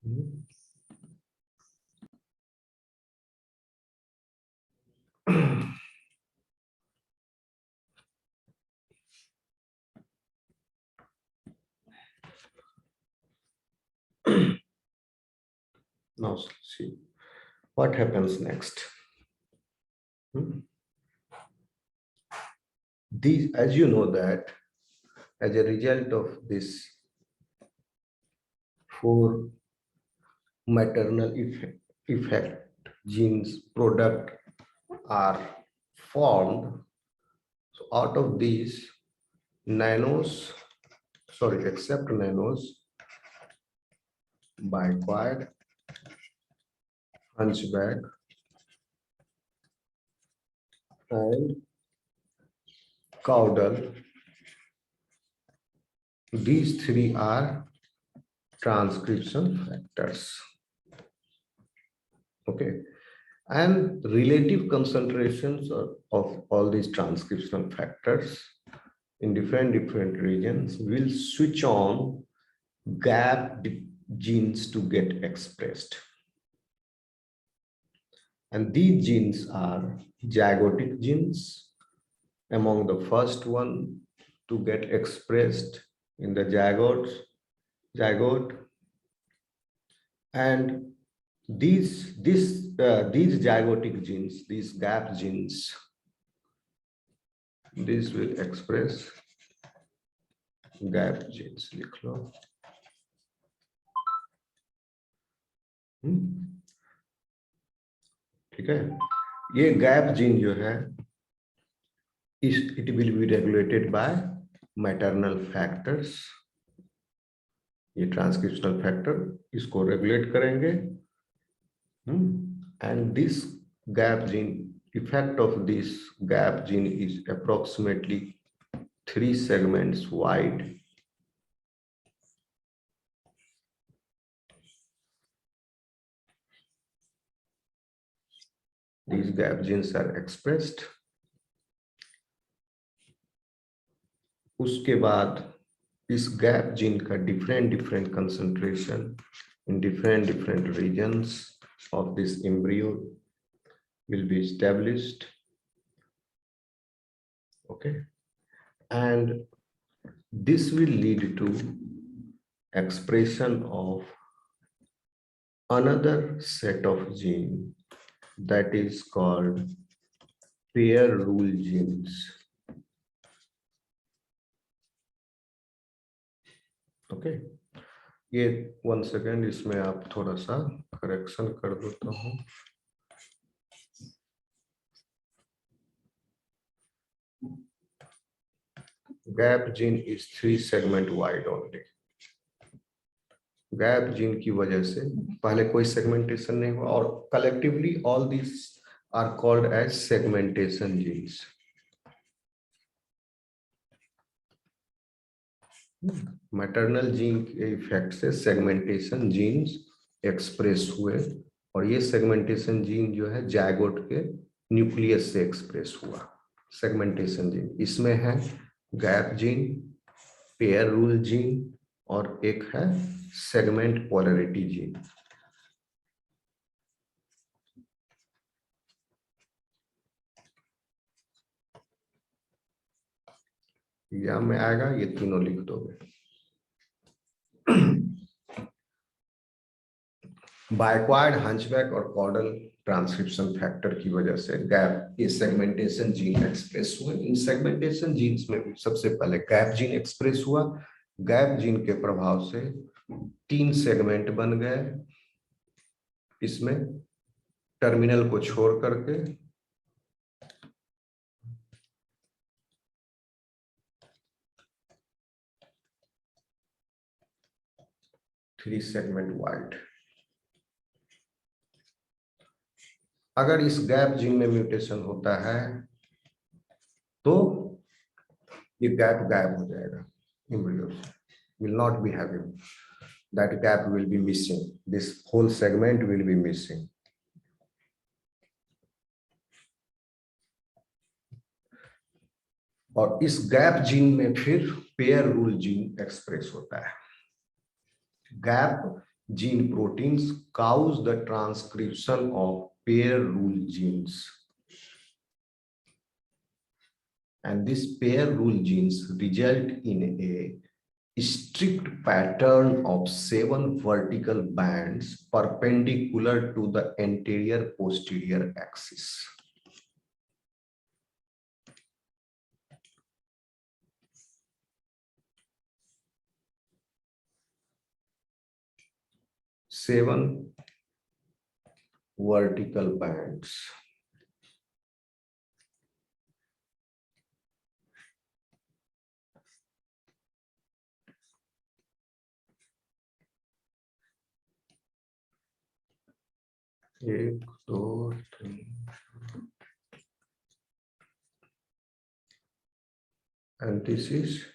Now see what happens next. These, as you know that, as a result of this four maternal effect genes product are formed. So out of these nanos, sorry, except nanos, biquad, hunchback, and caudal, these three are transcription factors. Okay, and relative concentrations of all these transcription factors in different regions will switch on gap genes to get expressed. And these genes are zygotic genes, among the first one to get expressed in the zygote. And these zygotic genes, these gap genes, this will express gap genes. लिख लो. ठीक है, ये gap gene जो है it will be regulated by maternal factors. ये transcriptional factor इसको regulate करेंगे. And this gap gene, effect of this gap gene is approximately 3 segments wide. These gap genes are expressed. उसके बाद इस गैप जीन का different concentration in different regions of this embryo will be established. Okay, and this will lead to expression of another set of gene that is called pair rule genes. Okay, ये 1 second, इसमें आप थोड़ा सा correction कर देता हूं. Gap gene is 3 segment wide only. Gap gene की वजह से पहले कोई सेगमेंटेशन नहीं हुआ और collectively all this are called as segmentation genes. Maternal gene के इफेक्ट से सेगमेंटेशन जीन्स एक्सप्रेस हुए और ये सेगमेंटेशन जीन जो है जायगोट के न्यूक्लियस से एक्सप्रेस हुआ. सेगमेंटेशन जीन इसमें है gap gene, pair rule gene और एक है सेगमेंट पोलैरिटी जीन. एग्जाम में आएगा, ये तीनों लिख दोगे. बाइक्वाड, हंचबैक और कॉर्डल ट्रांसक्रिप्शन फैक्टर की वजह से गैप ये सेगमेंटेशन जीन एक्सप्रेस हुए. इन सेगमेंटेशन जीन्स में भी सबसे पहले गैप जीन एक्सप्रेस हुआ. गैप जीन के प्रभाव से 3 सेगमेंट बन गए. इसमें टर्मिनल को छोड़ करके थ्री सेगमेंट वाइड. अगर इस गैप जीन में म्यूटेशन होता है तो ये गैप गायब हो जाएगा. Embryos will not be having that gap, will be missing. This whole segment will be missing. और इस गैप जीन में फिर पेयर रूल जीन एक्सप्रेस होता है. Gap gene proteins cause the transcription of pair rule genes. And these pair rule genes result in a strict pattern of 7 vertical bands perpendicular to the anterior posterior axis. Seven vertical bands. एक, दो, तीन. And this is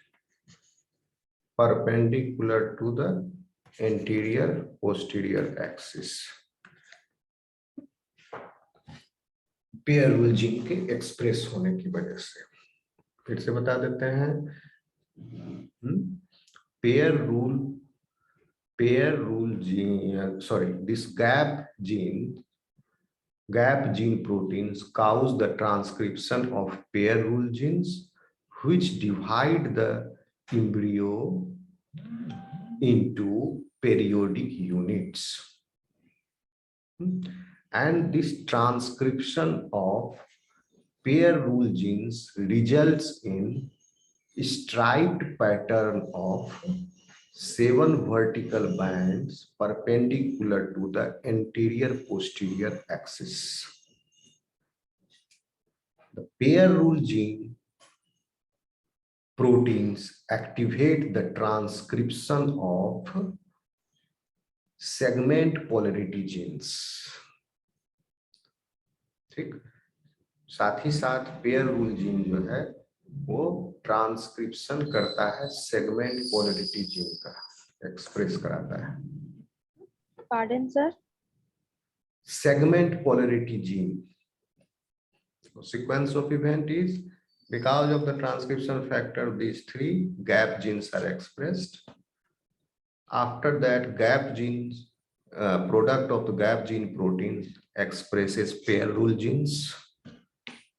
perpendicular to the anterior posterior axis. Pair rule gene के express होने की वजह से फिर से बता देते हैं. Pair rule gene, sorry, this gap gene proteins cause the transcription of pair rule genes which divide the embryo into periodic units. And this transcription of pair rule genes results in striped pattern of 7 vertical bands perpendicular to the anterior posterior axis. The pair rule gene proteins activate the transcription of segment polarity genes. ठीक, साथ ही साथ pair rule gene जो है वो transcription करता है segment polarity gene का, express कराता है. Pardon, sir? Segment polarity gene. So sequence of event is because of the transcription factor, these 3 gap genes are expressed. After that, gap genes, product of the gap gene protein expresses pair rule genes.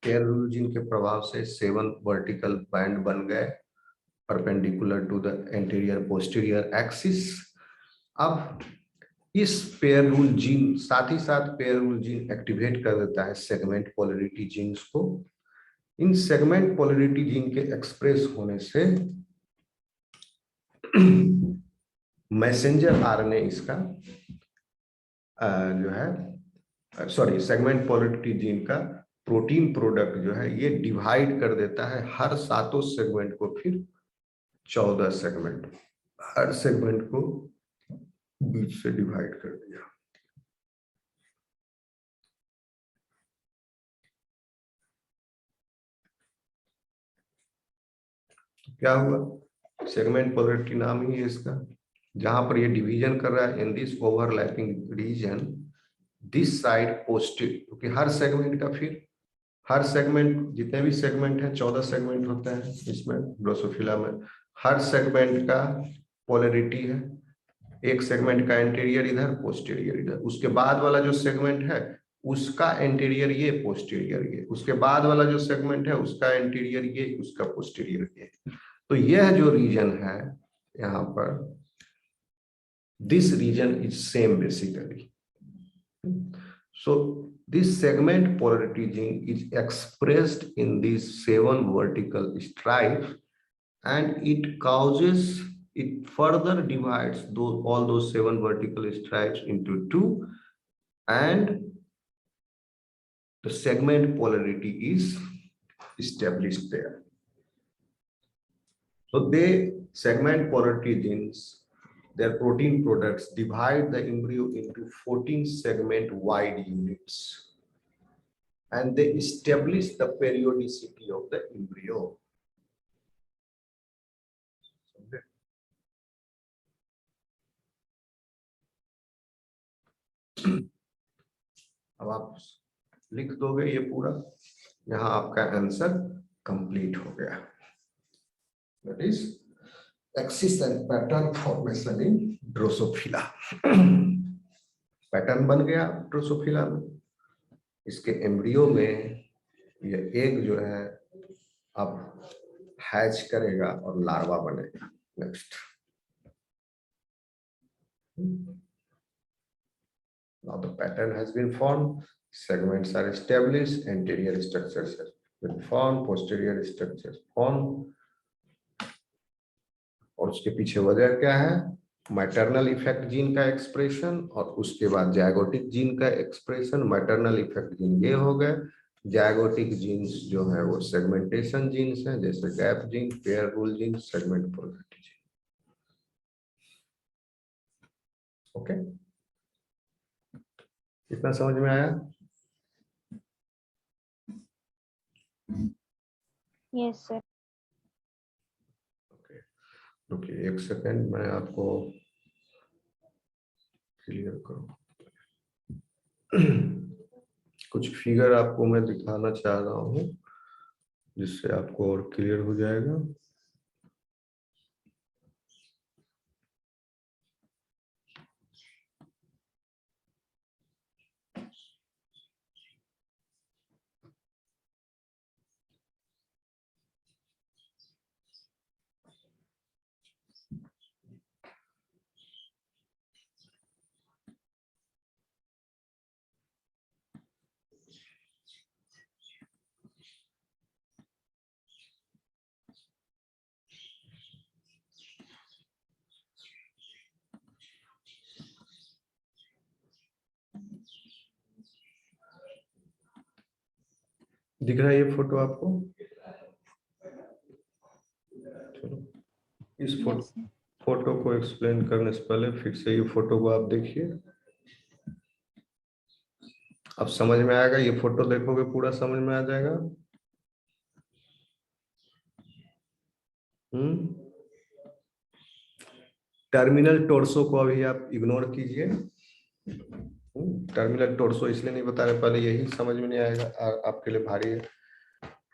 Pair rule gene के प्रभाव से 7 vertical band बन गए perpendicular to the anterior posterior axis. अब इस pair rule gene साथ ही साथ pair rule gene activate कर देता है सेगमेंट पोलरिटी जीन्स को. इन सेगमेंट पोलरिटी जीन के एक्सप्रेस होने से मैसेंजर आरएनए इसका जो है, सॉरी, सेगमेंट पोलरिटी जीन का प्रोटीन प्रोडक्ट जो है ये डिवाइड कर देता है हर 7 सेगमेंट को, फिर 14 सेगमेंट, हर सेगमेंट को बीच से डिवाइड कर दिया. क्या हुआ? सेगमेंट पोलरिटी नाम ही है इसका. जहां पर ये डिवीजन कर रहा है in this overlapping region, this side posterior, क्योंकि हर सेगमेंट का, फिर हर सेगमेंट, जितने भी सेगमेंट है 14 सेगमेंट होते हैं इसमें ड्रोसोफिला में, हर सेगमेंट का पोलरिटी है. एक सेगमेंट का एंटीरियर इधर, पोस्टीरियर इधर, उसके बाद वाला जो सेगमेंट है उसका एंटीरियर ये, पोस्टीरियर ये, उसके बाद वाला जो सेगमेंट है उसका एंटीरियर ये, उसका पोस्टीरियर ये. तो यह जो रीजन है यहाँ पर, this region is same basically. So this segment polarity gene is expressed in these 7 vertical stripes, and it causes, it further divides all those 7 vertical stripes into 2, and the segment polarity is established there. So segment polarity genes, their protein products divide the embryo into 14 segment wide units, and they establish the periodicity of the embryo. अब आप लिख दोगे ये पूरा, यहाँ आपका answer complete हो गया. That is axis and pattern formation in Drosophila. Pattern बन गया ड्रोसोफिला में। इसके एम्ब्रियो में ये एग जो है अब हैच करेगा और लार्वा बनेगा। Next, now the pattern has been formed, segments are established, anterior structures have been formed, posterior structures formed। और उसके पीछे वजह क्या है? मैटरनल इफेक्ट जीन का एक्सप्रेशन और उसके बाद जायगोटिक जीन का एक्सप्रेशन। मैटरनल इफेक्ट जीन ये हो गए, जायगोटिक जीन्स जो है वो सेगमेंटेशन जीन्स हैं, जैसे gap gene, pair rule gene, segment polarity gene. Okay, इतना समझ में आया? Yes, sir. रुकिए एक सेकेंड, मैं आपको क्लियर करूं। कुछ फिगर आपको मैं दिखाना चाह रहा हूं जिससे आपको और क्लियर हो जाएगा। दिख रहा है ये फोटो आपको? चलो, इस Yes, sir. फोटो को एक्सप्लेन करने से पहले फिर से ये फोटो को आप देखिए। अब समझ में आएगा, ये फोटो देखोगे पूरा समझ में आ जाएगा। टर्मिनल टोर्सो को अभी आप इग्नोर कीजिए। टर्मिनल टोर्सो इसलिए नहीं बता रहे, पहले यही समझ में नहीं आएगा, आपके लिए भारी है,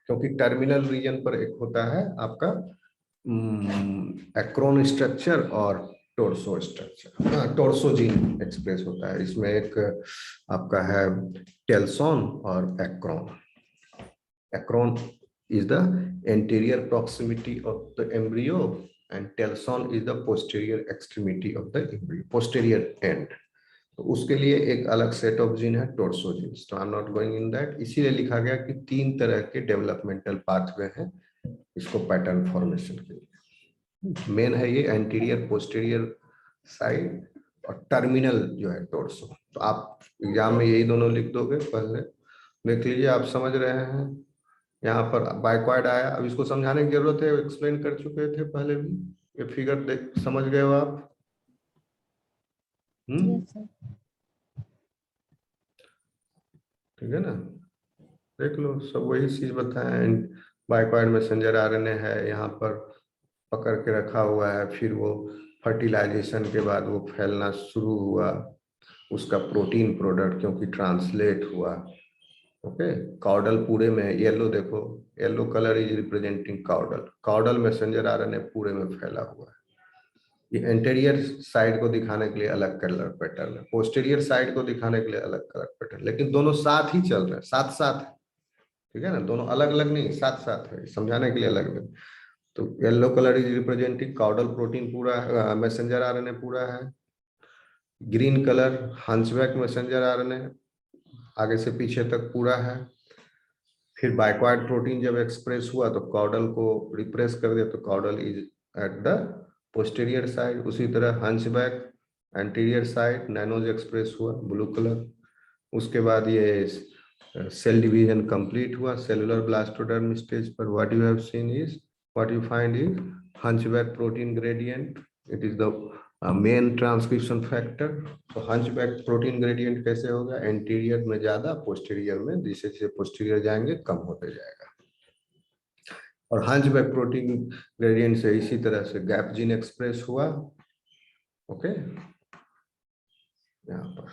क्योंकि टर्मिनल रीजन पर एक होता है आपका एक्रोन स्ट्रक्चर और torso structure. Torso gene express होता है, इसमें एक आपका है टेल्सोन और acron. Acron is the anterior proximity of the embryo and telson is the posterior extremity of the embryo, posterior end। तो उसके लिए एक अलग सेट ऑफ जीन है टोर्सो जीन्स, तो I am not going in that. इसीलिए लिखा गया कि 3 तरह के डेवलपमेंटल पाथवे हैं इसको पैटर्न फॉर्मेशन के लिए। मेन है ये एंटीरियर पोस्टीरियर साइड और टर्मिनल जो है टोर्सो। तो आप एग्जाम में यही दोनों लिख दोगे, पहले देख लीजिए, आप समझ रहे हैं। यहाँ पर बाइक्वाड आया, अब इसको समझाने की जरूरत है, एक्सप्लेन कर चुके थे पहले भी। ये फिगर देख समझ गए हो आप? Yes, sir. ठीक है ना, देख लो, सब वही चीज बताएं। बाइक्वाड मैसेंजर आरएनए है, यहाँ पर पकड़ के रखा हुआ है, फिर वो फर्टिलाइजेशन के बाद वो फैलना शुरू हुआ, उसका प्रोटीन प्रोडक्ट क्योंकि ट्रांसलेट हुआ। ओके, कॉर्डल पूरे में येलो देखो, yellow colour is representing caudal. Caudal messenger RNA पूरे में फैला हुआ है। ये एंटीरियर साइड को दिखाने के लिए अलग कलर पैटर्न है, पोस्टीरियर साइड को दिखाने के लिए अलग कलर पैटर्न, लेकिन दोनों साथ ही चल रहे हैं, साथ साथ है। ठीक है ना, दोनों अलग अलग नहीं, साथ साथ है, समझाने के लिए अलग अलग। तो yellow colour is representing caudal protein पूरा, मैसेंजर आरएनए पूरा है। Green colour hunchback messenger RNA आगे से पीछे तक पूरा है। फिर बाइक्वाड प्रोटीन जब एक्सप्रेस हुआ तो कॉर्डल को रिप्रेस कर दिया, तो caudal is at the posterior side. उसी तरह hunchback anterior side nanos express हुआ, ब्लू कलर। उसके बाद ये सेल डिवीजन कंप्लीट हुआ सेलुलर ब्लास्टोडर्म स्टेज पर। What you have seen is, what you find is hunchback protein gradient, it is the main transcription factor. तो hunchback protein gradient कैसे होगा, anterior में ज्यादा, पोस्टीरियर में, जैसे जैसे पोस्टीरियर जाएंगे कम होते जाएगा। और हंचबैक प्रोटीन ग्रेडियंट से इसी तरह से गैप जीन एक्सप्रेस हुआ। ओके, यहाँ पर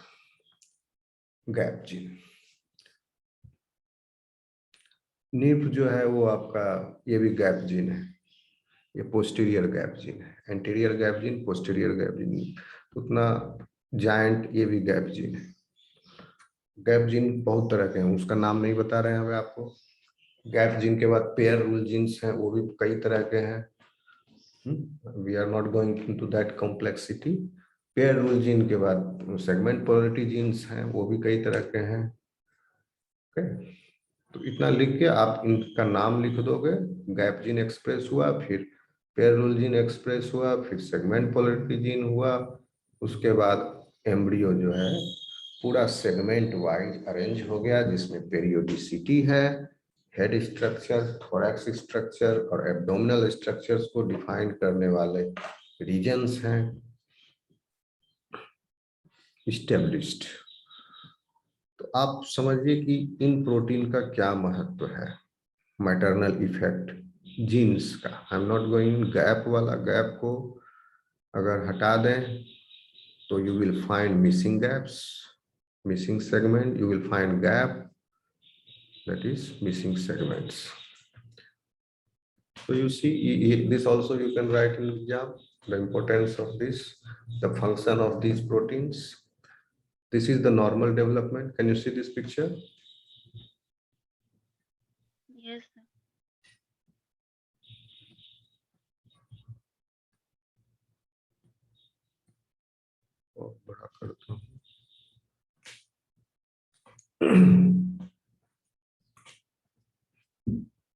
गैप जीन। नीफ जो है वो आपका, ये भी गैप जीन है। ये पोस्टीरियर गैप जीन है, anterior gap gene, posterior gap gene, उतना जायंट ये भी गैप जीन है। गैप जीन बहुत तरह के हैं, उसका नाम नहीं बता रहे हैं हमें आपको। गैप जीन के बाद पेयर रूल जीन्स हैं, वो भी कई तरह के हैं। We are not going into that complexity. Pair rule gene के बाद सेगमेंट पोलरिटी जीन्स हैं, वो भी कई तरह के हैं। ओके, तो इतना लिख के आप इनका नाम लिख दोगे। गैप जीन एक्सप्रेस हुआ, फिर पेयर रूल जीन एक्सप्रेस हुआ, फिर सेगमेंट पोलरिटी जीन हुआ, उसके बाद एम्ब्रियो जो है पूरा सेगमेंट वाइज अरेंज हो गया, जिसमें पेरियोडिसिटी है, हेड स्ट्रक्चर, थोरैक्स स्ट्रक्चर और एब्डोमिनल स्ट्रक्चर्स को डिफाइन करने वाले रीजन्स हैं इस्टेब्लिश्ड। तो आप समझिए कि इन प्रोटीन का क्या महत्व है, मैटरनल इफेक्ट जीन्स का। I am not going gap वाला, गैप को अगर हटा दें तो you will find missing gaps, missing segment, you will find gap, that is missing segments. So you see, this also you can write in exam, the importance of this, the function of these proteins. This is the normal development. Can you see this picture? Yes, sir. बहुत बड़ा करता हूँ।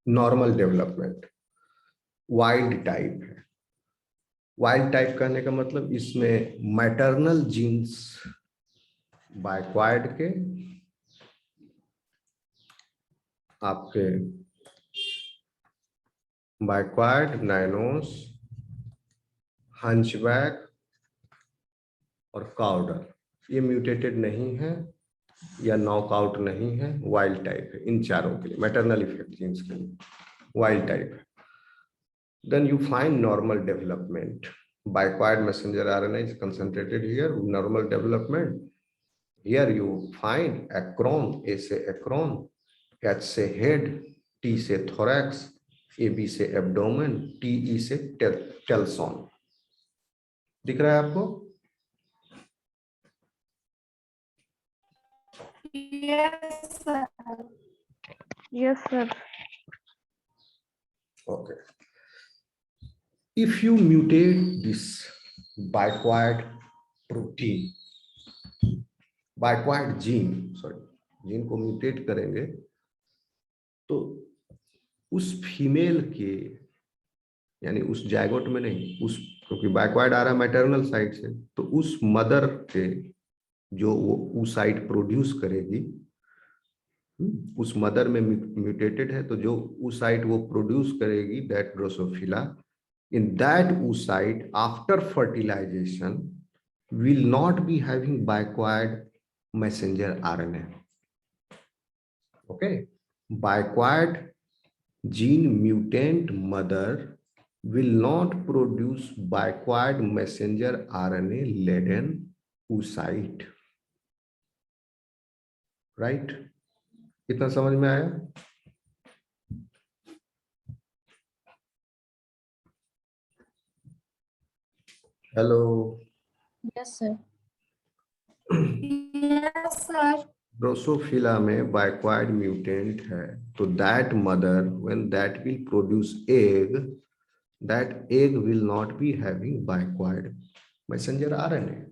Normal development wild type है। Wild type कहने का मतलब इसमें maternal jeans बाइक्वाइड के आपके बाइक्वाइड, नाइनोस, हंचबैक और काउडर, ये म्यूटेटेड नहीं है या नॉकआउट नहीं है, वाइल्ड टाइप है। इन चारों के लिए मैटरनल इफेक्ट जीन्स के लिए वाइल्ड टाइप है। Then you find normal development, bicoid messenger RNA is concentrated here, normal development here you find acron, A से एक्रोन, एच से हेड, टी से थोरैक्स, ए बी से एब्डोमेन, टी ई से telson. दिख रहा है आपको? Yes, sir. Yes, sir. Okay. If you mutate this biquired protein, biquired gene, sorry, gene को म्यूटेट करेंगे तो उस फीमेल के, यानी उस जायगोट में नहीं, उस, क्योंकि बाइक्वाइड आ रहा है मैटरनल साइड से, तो उस मदर के जो वो ऊसाइट प्रोड्यूस करेगी, उस मदर में म्यूटेटेड है, तो जो ऊसाइट वो प्रोड्यूस करेगी, that Drosophila, in that oocyte after fertilization will not be having biquired messenger RNA. Okay, biquired gene mutant mother will not produce biquired messenger RNA laden oocyte. Right? इतना समझ में आया? Hello. Yes, sir. Yes, sir. Drosophila में bicoid mutant है, तो that mother when that will produce egg, that egg will not be having bicoid messenger RNA.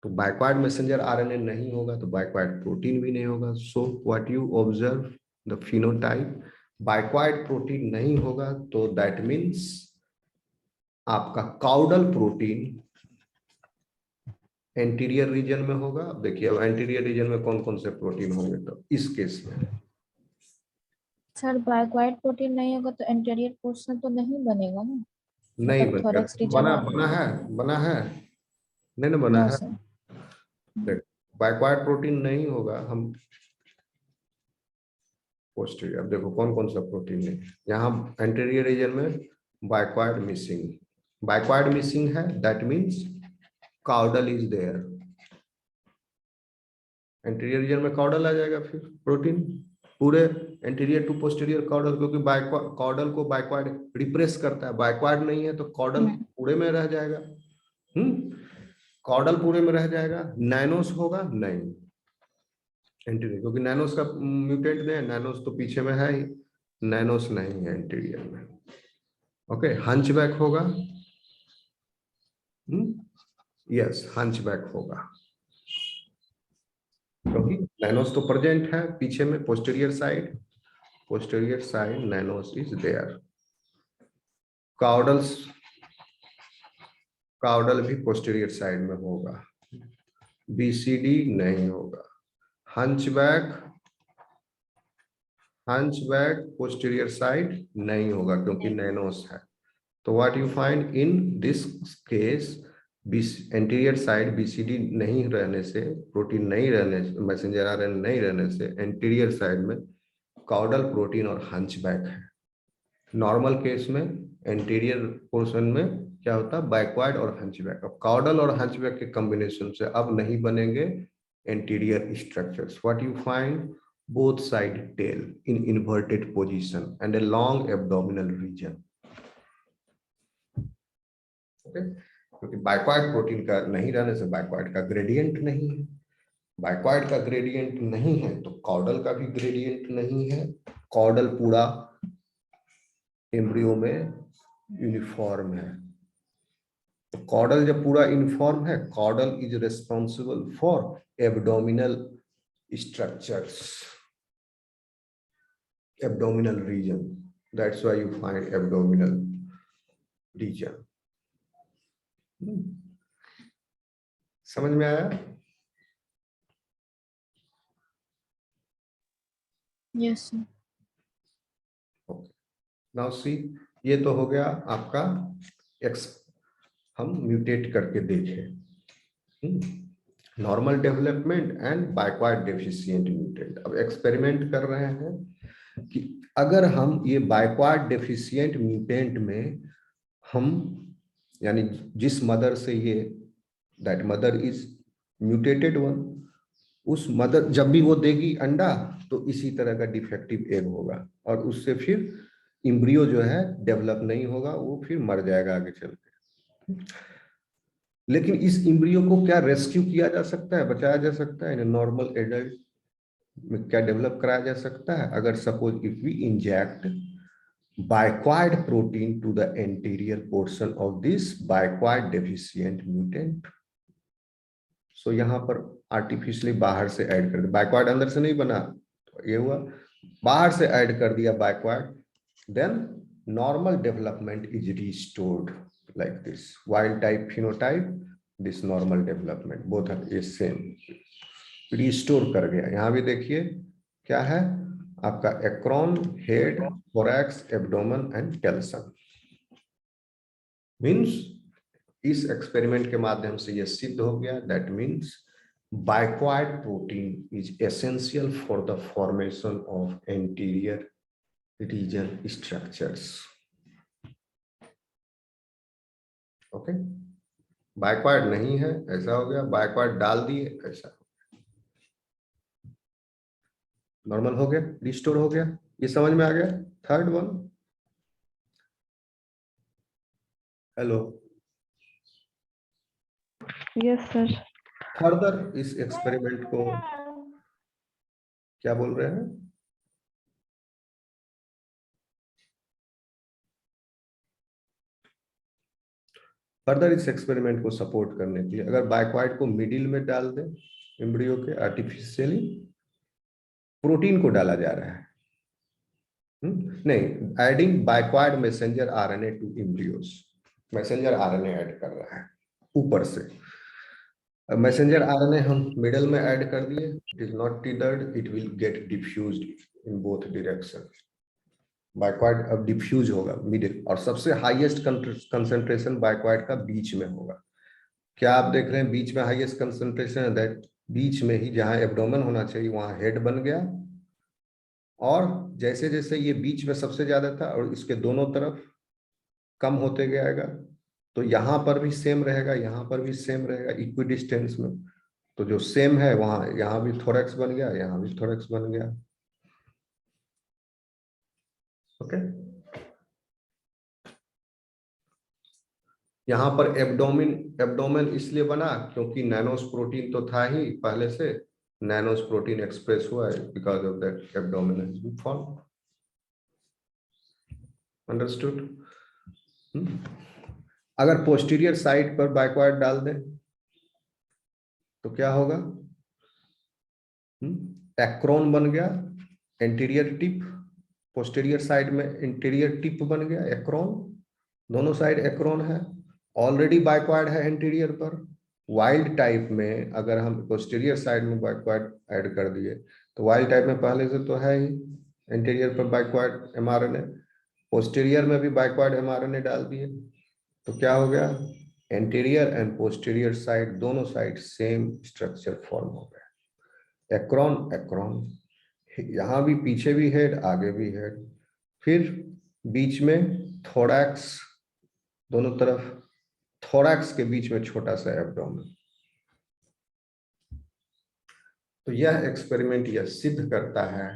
तो bicoid messenger RNA नहीं होगा तो बाइक्वाइड प्रोटीन भी नहीं होगा। So what you observe the phenotype, bicoid protein नहीं होगा तो दैट मीन्स आपका काउडल प्रोटीन एंटीरियर रीजन में होगा। अब देखिए, अब एंटीरियर रीजन में कौन कौन से प्रोटीन होंगे, तो इस केस में सर बाइक्वाइड प्रोटीन नहीं होगा तो एंटीरियर पोर्शन तो नहीं बनेगा ना, नहीं मतलब बनेगा। थोरैक्स रीजन बना और बना है, बना है, नहीं ना बना नो है। सर। बाइक्वाइड प्रोटीन नहीं होगा, हम पोस्टीरियर, अब देखो कौन कौन सा प्रोटीन है यहाँ एंटीरियर रीजन में। बाइक्वाइड मिसिंग, बाइक्वाइड मिसिंग है, that means caudal is there. Anterior region में काउडल आ जाएगा फिर प्रोटीन। पूरे एंटीरियर टू पोस्टीरियर कॉर्डल, क्योंकि कॉर्डल को बैकवर्ड रिप्रेस करता है, बैकवर्ड नहीं है तो कॉर्डल पूरे में रह जाएगा। कॉर्डल पूरे में रह जाएगा। नैनोस होगा नहीं एंटीरियर, क्योंकि नैनोस का म्यूटेंट दे, नैनोस तो पीछे में है ही, नैनोस नहीं है एंटीरियर में। ओके, हंचबैक होगा, यस हंचबैक होगा, क्योंकि नैनोस तो प्रेजेंट है पीछे में, posterior side nanos is there. Caudal भी पोस्टीरियर साइड में होगा, बीसीडी नहीं होगा। हंचबैक पोस्टीरियर साइड नहीं होगा क्योंकि नैनोस है। तो what you find in this case, anterior side BCD नहीं रहने से, प्रोटीन नहीं रहने से, मैसेंजर आरएनए नहीं रहने से एंटीरियर साइड में काउडल प्रोटीन और हंचबैक है। नॉर्मल केस में एंटीरियर पोर्शन में क्या होता है, बैकवर्ड और हंचबैक। अब काउडल और हंचबैक के कॉम्बिनेशन से अब नहीं बनेंगे anterior structures. What you find, both side tail in inverted position and a long abdominal region. Okay, क्योंकि बैकवर्ड प्रोटीन का नहीं रहने से बैकवर्ड का ग्रेडियंट नहीं है, बैकवर्ड का ग्रेडियंट नहीं है तो कॉर्डल का भी ग्रेडियंट नहीं है। कॉर्डल पूरा एम्ब्रियो में यूनिफॉर्म है, तो कॉर्डल जब पूरा यूनिफॉर्म है, caudal is responsible for abdominal structures, abdominal region, that's why you find abdominal region. समझ में आया? Yes sir. नाउ सी, ये तो हो गया आपका हम म्यूटेट करके देखें normal development and backward deficient mutant. अब एक्सपेरिमेंट कर रहे हैं कि अगर हम ये बैकवर्ड डेफिशिएंट म्यूटेंट में हम, यानी जिस मदर से ये, that mother is mutated one, उस मदर जब भी वो देगी अंडा तो इसी तरह का डिफेक्टिव एग होगा और उससे फिर इम्ब्रियो जो है डेवलप नहीं होगा, वो फिर मर जाएगा आगे चल के। लेकिन इस इम्ब्रियो को क्या रेस्क्यू किया जा सकता है, बचाया जा सकता है, नॉर्मल एडल्ट में क्या डेवलप कराया जा सकता है? अगर suppose if we inject backward protein to the anterior portion of this backward deficient mutant. So यहाँ पर आर्टिफिशियली बाहर से ऐड कर दिया, बैकवर्ड अंदर से नहीं बना तो ये हुआ, बाहर से ऐड कर दिया backward, then normal development is restored like this, wild type phenotype, this normal development both are same, restore कर गया। यहाँ भी देखिए क्या है आपका acron, head, thorax, abdomen and telson. Means इस एक्सपेरिमेंट के माध्यम से यह सिद्ध हो गया, that means bicoid protein is essential for the formation of anterior region structures. Okay, bicoid नहीं है ऐसा हो गया, बैकवर्ड डाल दिए ऐसा नॉर्मल हो गया, रिस्टोर हो गया। ये समझ में आ गया? Third one, hello, yes sir. Further इस एक्सपेरिमेंट को क्या बोल रहे हैं, फर्दर इस एक्सपेरिमेंट को सपोर्ट करने के लिए अगर बैकवर्ड को मिडिल में डाल दें एम्ब्रियो के, आर्टिफिशियली प्रोटीन को डाला जा रहा है, नहीं, adding backward messenger RNA to embryos, messenger RNA add कर रहा है ऊपर से। मैसेंजर आरएनए हम मिडल में ऐड कर दिए, it is not tethered, it will get diffused in both direction. Backward अब डिफ्यूज होगा मिडिल, और सबसे हाईएस्ट कंसंट्रेशन बैकवर्ड का बीच में होगा। क्या आप देख रहे हैं बीच में हाईएस्ट कंसंट्रेशन है, दैट बीच में ही जहां एब्डोमेन होना चाहिए वहां हेड बन गया, और जैसे जैसे ये बीच में सबसे ज्यादा था और इसके दोनों तरफ कम होते जाएगा, तो यहाँ पर भी सेम रहेगा, यहाँ पर भी सेम रहेगा इक्वी डिस्टेंस में। तो जो सेम है वहां, यहाँ भी थोरैक्स बन गया, यहाँ भी थोरैक्स बन गया। ओके, यहाँ पर एब्डोमेन इसलिए बना क्योंकि नैनोस प्रोटीन तो था ही पहले से, नैनोस प्रोटीन एक्सप्रेस हुआ है because of that abdomen has been formed. Understood? अगर पोस्टीरियर साइड पर बैकवर्ड डाल दें तो क्या होगा? एक्रोन बन गया, एंटीरियर टिप, पोस्टीरियर साइड में इंटीरियर टिप बन गया एक्रोन, दोनों साइड एक्रोन है, ऑलरेडी बैकवर्ड है इंटीरियर पर। वाइल्ड टाइप में अगर हम पोस्टीरियर साइड में बैकवर्ड ऐड कर दिए तो वाइल्ड टाइप में पहले से तो है ही इंटीरियर पर बैकवर्ड एमआरएनए, पोस्टीरियर में भी बैकवर्ड एमआरएनए डाल दिए तो क्या हो गया? एंटीरियर एंड पोस्टीरियर साइड दोनों साइड सेम स्ट्रक्चर फॉर्म हो गया, एक्रोन एक्रोन, यहां भी पीछे भी हेड आगे भी हेड, फिर बीच में थोरैक्स, दोनों तरफ थोरैक्स के बीच में छोटा सा एब्डोमेन। तो यह एक्सपेरिमेंट यह सिद्ध करता है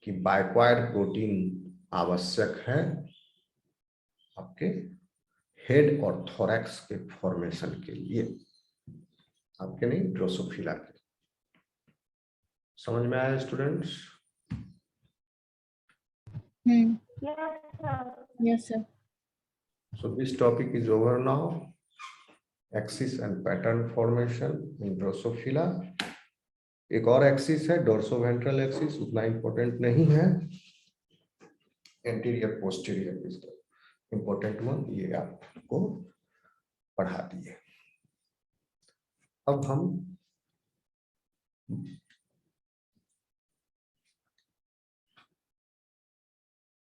कि बैकवर्ड प्रोटीन आवश्यक है आपके हेड और थोरैक्स के फॉर्मेशन के लिए, आपके नहीं ड्रोसोफिला के। समझ में आया students? Yes, sir. So this topic is over now. Axis and pattern formation in Drosophila. एक और एक्सिस है डोर्सोवेंट्रल एक्सिस, उतना इंपॉर्टेंट नहीं है, anterior posterior is the important one, ये आपको पढ़ा दिए। अब हम